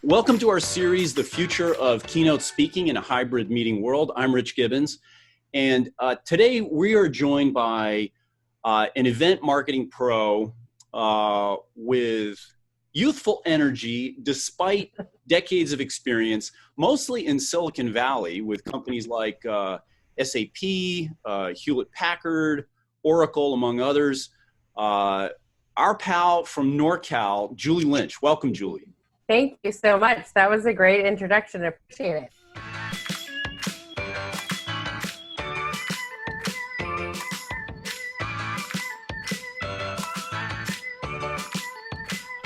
Welcome to our series, The Future of Keynote Speaking in a Hybrid Meeting World. I'm Rich Gibbons, and today we are joined by an event marketing pro with youthful energy despite decades of experience, mostly in Silicon Valley with companies like SAP, Hewlett-Packard, Oracle, among others. Our pal from NorCal, Julie Lynch. Welcome, Julie. Thank you so much. That was a great introduction. I appreciate it.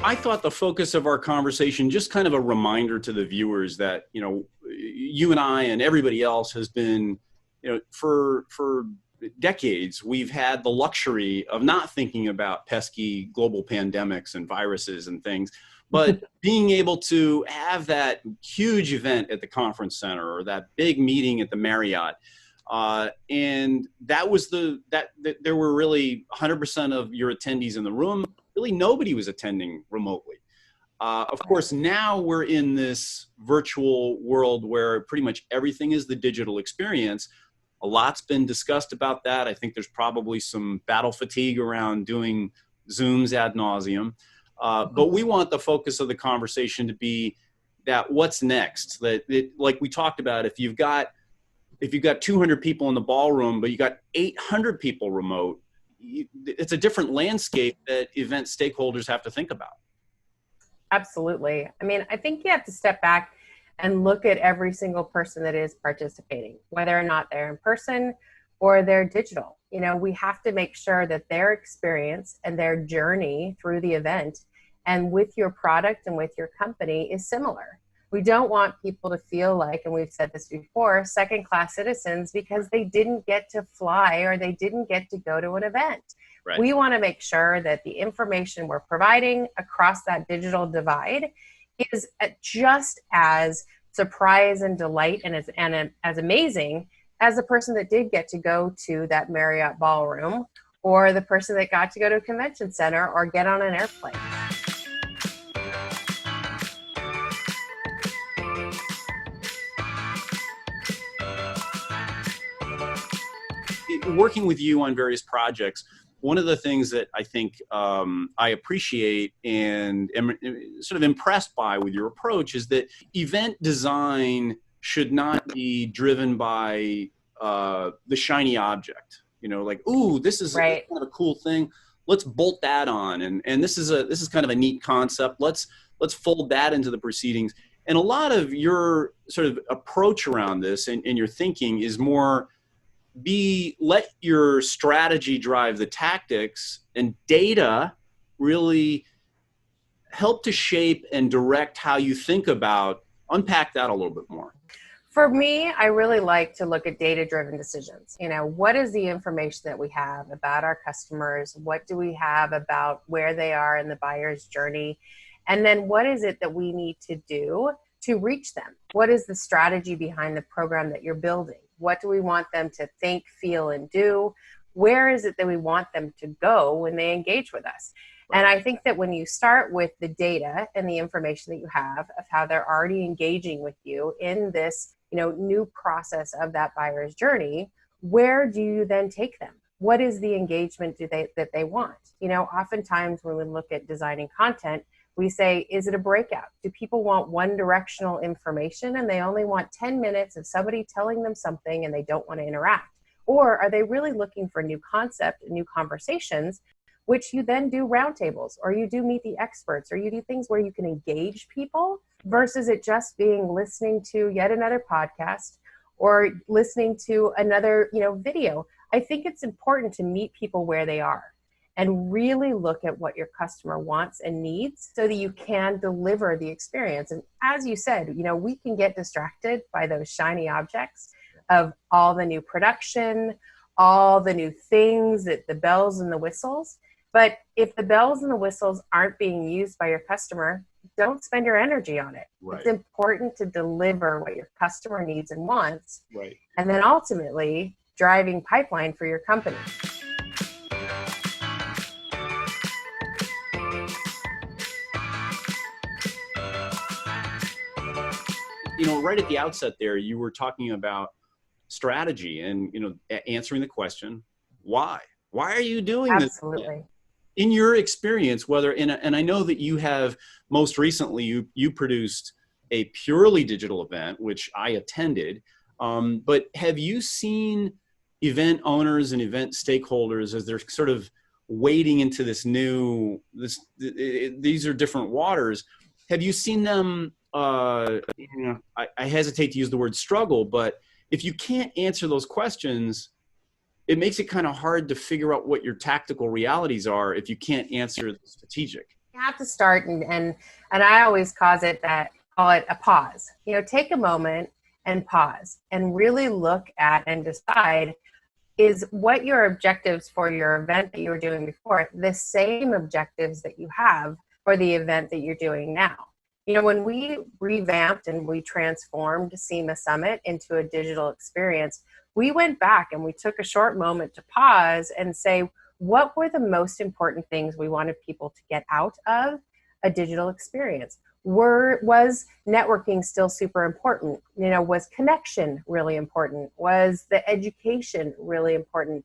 I thought the focus of our conversation, just kind of a reminder to the viewers that, you know, you and I and everybody else has been, you know, for decades, we've had the luxury of not thinking about pesky global pandemics and viruses and things, but being able to have that huge event at the conference center or that big meeting at the Marriott. And that was that there were really 100% of your attendees in the room. Really nobody was attending remotely. Of course, now we're in this virtual world where pretty much everything is the digital experience. A lot's been discussed about that. I think there's probably some battle fatigue around doing Zooms ad nauseum. But we want the focus of the conversation to be that what's next, like we talked about, if you've got 200 people in the ballroom, but you got 800 people remote, it's a different landscape that event stakeholders have to think about. Absolutely. I mean, I think you have to step back and look at every single person that is participating, whether or not they're in person or they're digital. You know, we have to make sure that their experience and their journey through the event and with your product and with your company is similar. We don't want people to feel like, and we've said this before, second-class citizens because they didn't get to fly or they didn't get to go to an event. Right. We want to make sure that the information we're providing across that digital divide is just as surprise and delight and as amazing as the person that did get to go to that Marriott ballroom or the person that got to go to a convention center or get on an airplane. Working with you on various projects, one of the things that I think I appreciate and am sort of impressed by with your approach is that event design should not be driven by the shiny object. You know, like, ooh, this is right. Kind of a cool thing. Let's bolt that on, and this is kind of a neat concept. Let's fold that into the proceedings. And a lot of your sort of approach around this and your thinking is more let your strategy drive the tactics, and data really help to shape and direct how you think about, unpack that a little bit more. For me, I really like to look at data-driven decisions. You know, what is the information that we have about our customers? What do we have about where they are in the buyer's journey? And then what is it that we need to do to reach them? What is the strategy behind the program that you're building? What do we want them to think, feel, and do? Where is it that we want them to go when they engage with us? And I think that when you start with the data and the information that you have of how they're already engaging with you in this, you know, new process of that buyer's journey, where do you then take them? What is the engagement that they want? You know, oftentimes when we look at designing content, we say, is it a breakout? Do people want one directional information and they only want 10 minutes of somebody telling them something and they don't want to interact? Or are they really looking for new concept and new conversations, which you then do roundtables, or you do meet the experts, or you do things where you can engage people versus it just being listening to yet another podcast or listening to another, you know, video. I think it's important to meet people where they are and really look at what your customer wants and needs so that you can deliver the experience. And as you said, you know, we can get distracted by those shiny objects of all the new production, all the new things, that the bells and the whistles. But if the bells and the whistles aren't being used by your customer, don't spend your energy on it. Right. It's important to deliver what your customer needs and wants. Right. And then ultimately driving pipeline for your company. Right at the outset there, you were talking about strategy and, answering the question, why? Why are you doing this? Absolutely. In your experience, and I know that you have most recently, you produced a purely digital event, which I attended. But have you seen event owners and event stakeholders as they're sort of wading into these are different waters? Have you seen them, I hesitate to use the word struggle, but if you can't answer those questions, it makes it kind of hard to figure out what your tactical realities are if you can't answer the strategic. You have to start and I always call it a pause. Take a moment and pause and really look at and decide, is what your objectives for your event that you were doing before the same objectives that you have for the event that you're doing now? When we revamped and we transformed SEMA Summit into a digital experience, we went back and we took a short moment to pause and say, what were the most important things we wanted people to get out of a digital experience? Was networking still super important? Was connection really important? Was the education really important?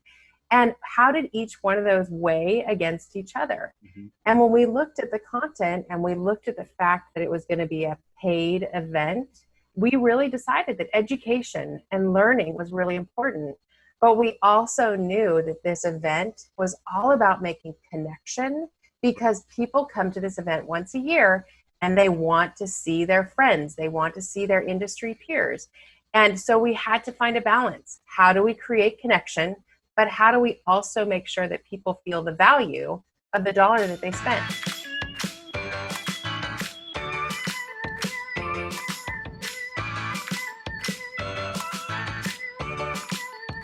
And how did each one of those weigh against each other? Mm-hmm. And when we looked at the content and we looked at the fact that it was going to be a paid event, we really decided that education and learning was really important. But we also knew that this event was all about making connection, because people come to this event once a year and they want to see their friends. They want to see their industry peers. And so we had to find a balance. How do we create connection? But how do we also make sure that people feel the value of the dollar that they spent?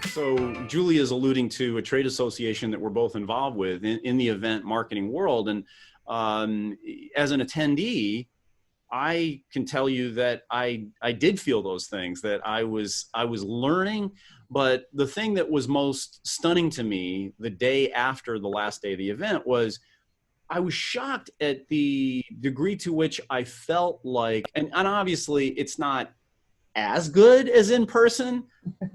So Julie is alluding to a trade association that we're both involved with in the event marketing world. And as an attendee, I can tell you that I did feel those things, that I was learning. But the thing that was most stunning to me the day after the last day of the event was I was shocked at the degree to which I felt like, and obviously it's not as good as in person,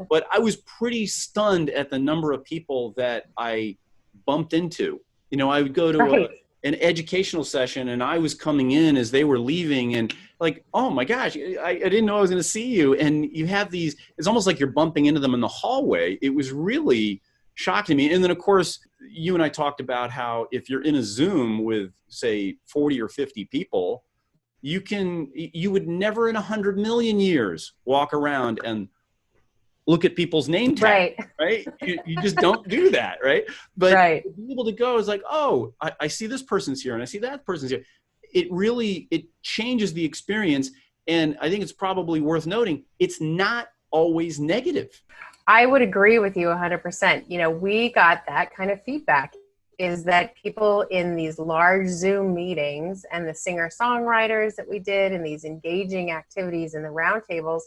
but I was pretty stunned at the number of people that I bumped into. I would go to an educational session and I was coming in as they were leaving and like, oh my gosh, I didn't know I was going to see you. And you have these, it's almost like you're bumping into them in the hallway. It was really shocking me. And then of course, you and I talked about how if you're in a Zoom with say 40 or 50 people, you would never in 100 million years walk around and look at people's name tag, right? You just don't do that, right? But to be able to go is like, oh, I see this person's here and I see that person's here. It changes the experience. And I think it's probably worth noting, it's not always negative. I would agree with you 100%. We got that kind of feedback, is that people in these large Zoom meetings and the singer-songwriters that we did and these engaging activities in the roundtables,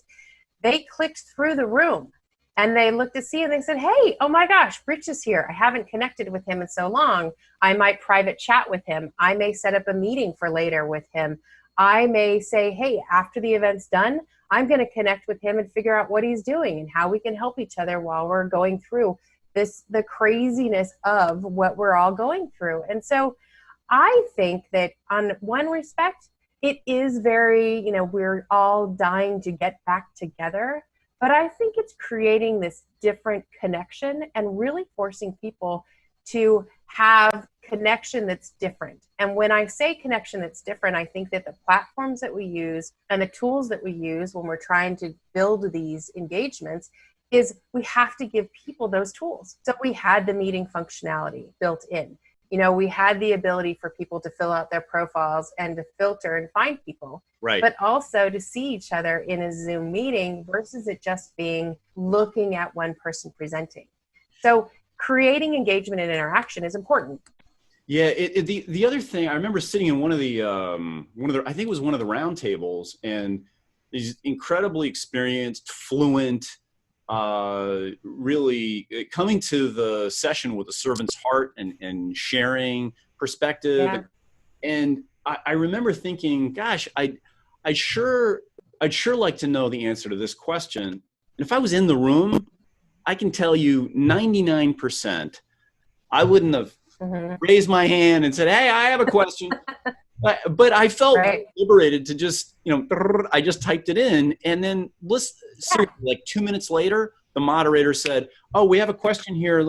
they clicked through the room and they looked to see and they said, hey, oh my gosh, Rich is here. I haven't connected with him in so long. I might private chat with him. I may set up a meeting for later with him. I may say, hey, after the event's done, I'm going to connect with him and figure out what he's doing and how we can help each other while we're going through the craziness of what we're all going through. And so I think that on one respect, it is very, we're all dying to get back together, but I think it's creating this different connection and really forcing people to have connection that's different. And when I say connection that's different, I think that the platforms that we use and the tools that we use when we're trying to build these engagements is we have to give people those tools. So we had the meeting functionality built in. We had the ability for people to fill out their profiles and to filter and find people, right? But also to see each other in a Zoom meeting versus it just being looking at one person presenting. So creating engagement and interaction is important. Yeah, the other thing, I remember sitting in one of the I think it was one of the round tables, and these incredibly experienced, fluent, really coming to the session with a servant's heart and sharing perspective, Yeah. and I remember thinking, gosh, I'd sure I'd sure like to know the answer to this question. And if I was in the room, I can tell you 99%, I wouldn't have Hmm. raised my hand and said, "Hey, I have a question." But I felt Right. liberated to just, I just typed it in, and then listen, Yeah. seriously, like 2 minutes later, the moderator said, "Oh, we have a question here,"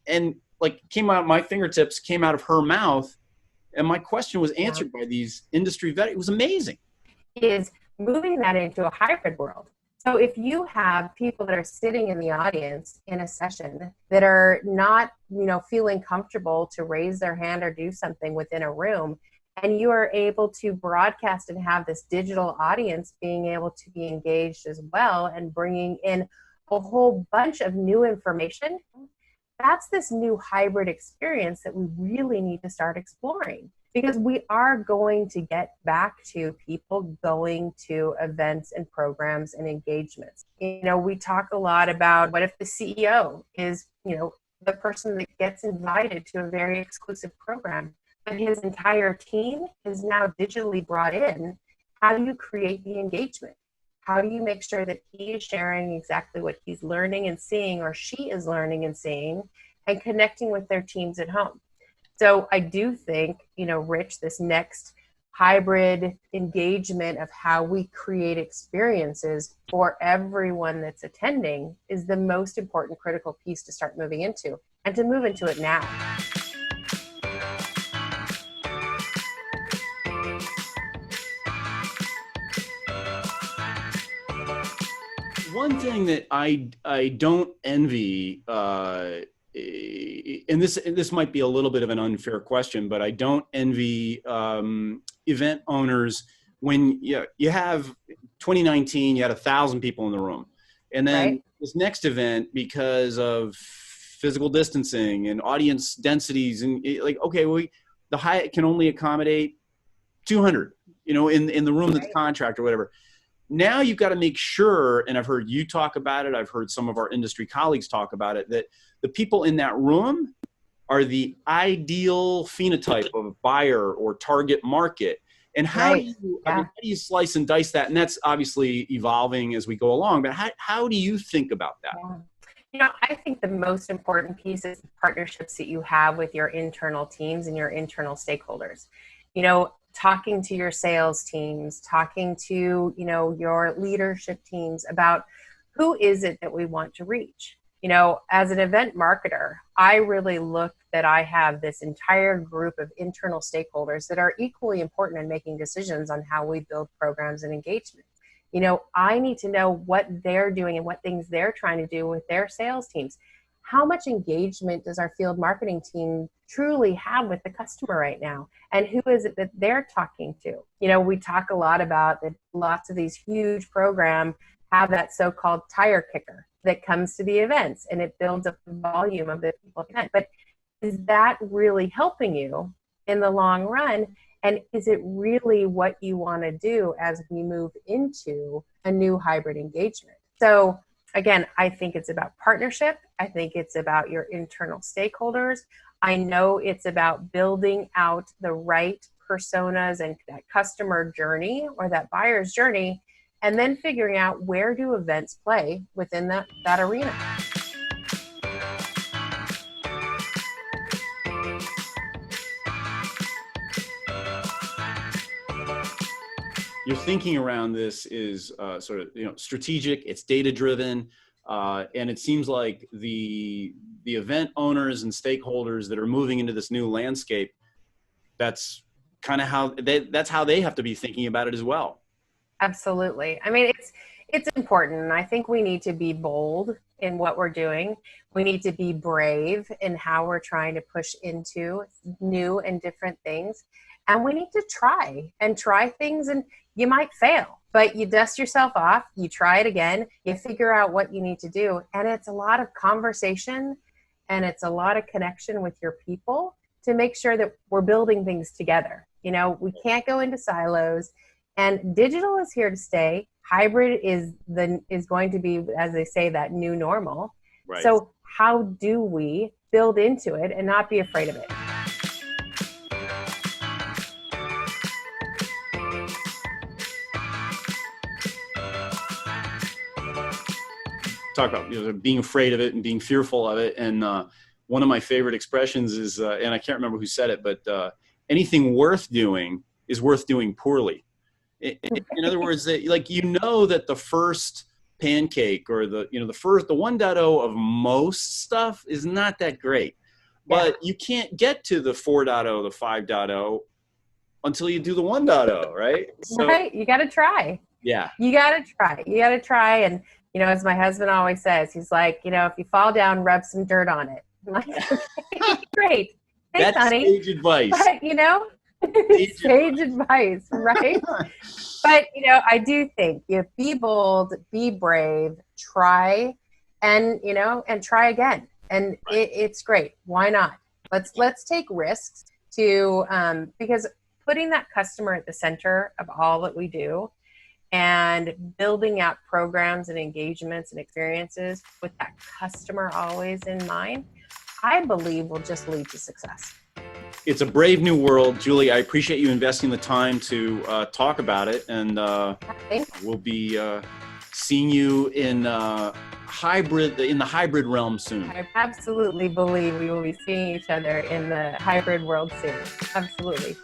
and came out, my fingertips came out of her mouth, and my question was Yeah. answered by these industry vets. It was amazing. Is moving that into a hybrid world. So if you have people that are sitting in the audience in a session that are not, feeling comfortable to raise their hand or do something within a room, and you are able to broadcast and have this digital audience being able to be engaged as well and bringing in a whole bunch of new information, that's this new hybrid experience that we really need to start exploring, because we are going to get back to people going to events and programs and engagements. We talk a lot about what if the CEO is, the person that gets invited to a very exclusive program, but his entire team is now digitally brought in. How do you create the engagement? How do you make sure that he is sharing exactly what he's learning and seeing, or she is learning and seeing, and connecting with their teams at home? So I do think, Rich, this next hybrid engagement of how we create experiences for everyone that's attending is the most important critical piece to start moving into, and to move into it now. One thing that I don't envy, and this might be a little bit of an unfair question, but I don't envy event owners when you have 2019, you had 1,000 people in the room, and then Right? this next event, because of physical distancing and audience densities, and okay, the Hyatt can only accommodate 200, in the room that's Right. contract or whatever. Now you've got to make sure, and I've heard you talk about it, I've heard some of our industry colleagues talk about it, that the people in that room are the ideal phenotype of buyer or target market. And Right. how Yeah. do you slice and dice that? And that's obviously evolving as we go along, but how do you think about that? Yeah. I think the most important piece is the partnerships that you have with your internal teams and your internal stakeholders. Talking to your sales teams, talking to, your leadership teams about who is it that we want to reach. As an event marketer, I really look that I have this entire group of internal stakeholders that are equally important in making decisions on how we build programs and engagement. I need to know what they're doing and what things they're trying to do with their sales teams. How much engagement does our field marketing team truly have with the customer right now? And who is it that they're talking to? We talk a lot about that lots of these huge programs have that so-called tire kicker that comes to the events, and it builds up the volume of the people at the event. But is that really helping you in the long run? And is it really what you want to do as we move into a new hybrid engagement? So again, I think it's about partnership. I think it's about your internal stakeholders. I know it's about building out the right personas and that customer journey or that buyer's journey, and then figuring out where do events play within that arena. Your thinking around this is sort of strategic. It's data driven, and it seems like the event owners and stakeholders that are moving into this new landscape, that's kind of that's how they have to be thinking about it as well. Absolutely. I mean, it's important. And I think we need to be bold in what we're doing. We need to be brave in how we're trying to push into new and different things. And we need to try things, and you might fail, but you dust yourself off, you try it again, you figure out what you need to do. And it's a lot of conversation, and it's a lot of connection with your people, to make sure that we're building things together. We can't go into silos, and digital is here to stay. Hybrid is going to be, as they say, that new normal. Right. So how do we build into it and not be afraid of it? Talk about being afraid of it and being fearful of it. And one of my favorite expressions is, and I can't remember who said it, but anything worth doing is worth doing poorly. In other words, that that the first pancake or the 1.0 of most stuff is not that great, but you can't get to the 4.0, the 5.0 until you do the 1.0, right? So, right. You got to try. Yeah. You got to try. And, as my husband always says, he's like, if you fall down, rub some dirt on it. I'm like, okay, great. Thanks, that's honey. Sage advice. But, sage advice, right? But, I do think, be bold, be brave, try, and try again. And it's great. Why not? Let's take risks because putting that customer at the center of all that we do and building out programs and engagements and experiences with that customer always in mind, I believe will just lead to success. It's a brave new world, Julie. I appreciate you investing the time to talk about it, and we'll be seeing you in the hybrid realm soon. I absolutely believe we will be seeing each other in the hybrid world soon. Absolutely.